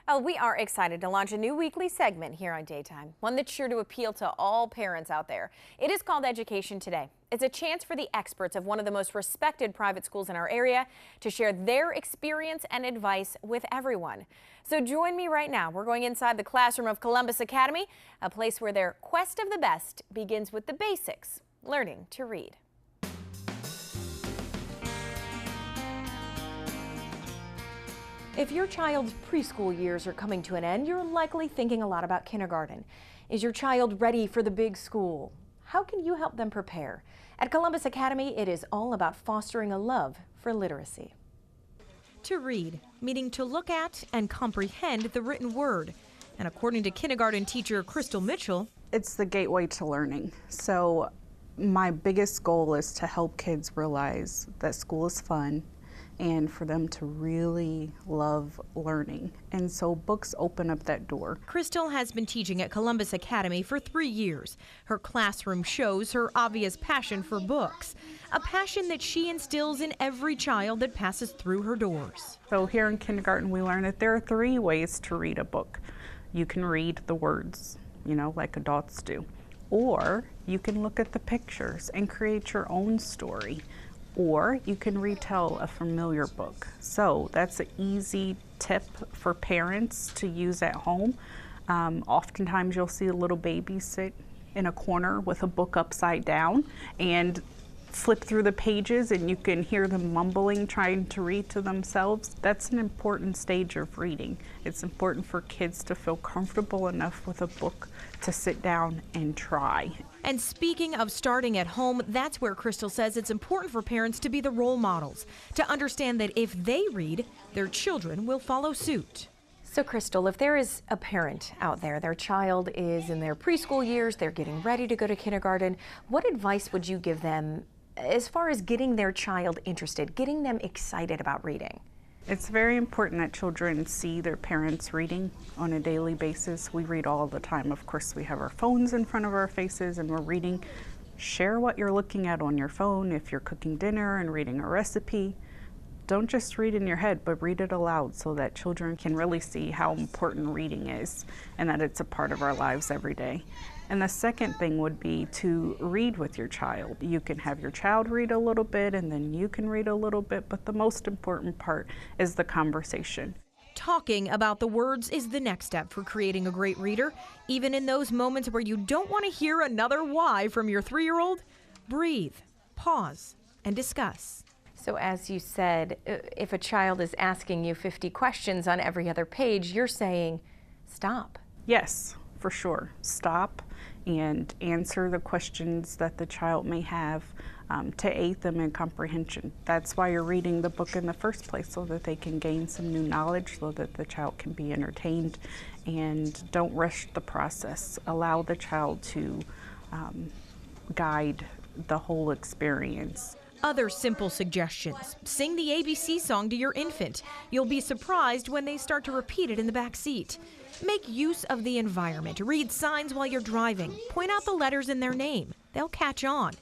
Well, we are excited to launch a new weekly segment here on Daytime, one that's sure to appeal to all parents out there. It is called Education Today. It's a chance for the experts of one of the most respected private schools in our area to share their experience and advice with everyone. So join me right now. We're going inside the classroom of Columbus Academy, a place where their quest of the best begins with the basics, learning to read. If your child's preschool years are coming to an end, you're likely thinking a lot about kindergarten. Is your child ready for the big school? How can you help them prepare? At Columbus Academy, it is all about fostering a love for literacy. To read, meaning to look at and comprehend the written word. And according to kindergarten teacher Krystal Mitchell, it's the gateway to learning. So my biggest goal is to help kids realize that school is fun and for them to really love learning. And so books open up that door. Krystal has been teaching at Columbus Academy for 3 years. Her classroom shows her obvious passion for books, a passion that she instills in every child that passes through her doors. So here in kindergarten, we learn that there are 3 ways to read a book. You can read the words, like adults do, or you can look at the pictures and create your own story. Or you can retell a familiar book. So that's an easy tip for parents to use at home. Oftentimes you'll see a little baby sit in a corner with a book upside down and flip through the pages, and you can hear them mumbling, trying to read to themselves. That's an important stage of reading. It's important for kids to feel comfortable enough with a book to sit down and try. And speaking of starting at home, that's where Krystal says it's important for parents to be the role models, to understand that if they read, their children will follow suit. So Krystal, if there is a parent out there, their child is in their preschool years, they're getting ready to go to kindergarten, what advice would you give them as far as getting their child interested, getting them excited about reading? It's very important that children see their parents reading on a daily basis. We read all the time. Of course, we have our phones in front of our faces and we're reading. Share what you're looking at on your phone. If you're cooking dinner and reading a recipe, don't just read in your head, but read it aloud so that children can really see how important reading is and that it's a part of our lives every day. And the second thing would be to read with your child. You can have your child read a little bit and then you can read a little bit, but the most important part is the conversation. Talking about the words is the next step for creating a great reader. Even in those moments where you don't want to hear another why from your 3-year-old, breathe, pause, and discuss. So as you said, if a child is asking you 50 questions on every other page, you're saying stop. Yes, for sure. Stop and answer the questions that the child may have to aid them in comprehension. That's why you're reading the book in the first place, so that they can gain some new knowledge, so that the child can be entertained. And don't rush the process. Allow the child to guide the whole experience. Other simple suggestions. Sing the ABC song to your infant. You'll be surprised when they start to repeat it in the back seat. Make use of the environment. Read signs while you're driving. Point out the letters in their name. They'll catch on.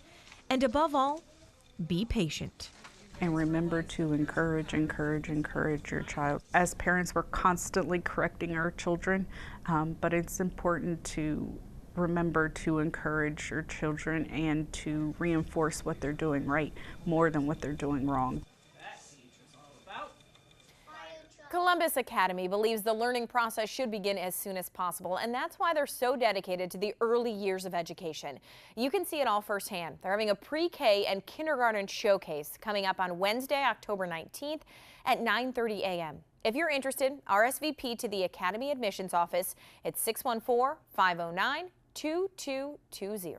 And above all, be patient. And remember to encourage your child. As parents, we're constantly correcting our children, but it's important to remember to encourage your children and to reinforce what they're doing right more than what they're doing wrong. Columbus Academy believes the learning process should begin as soon as possible, and that's why they're so dedicated to the early years of education. You can see it all firsthand. They're having a pre-K and kindergarten showcase coming up on Wednesday, October 19th at 9:30 a.m. If you're interested, RSVP to the Academy Admissions Office at 614-509-2220.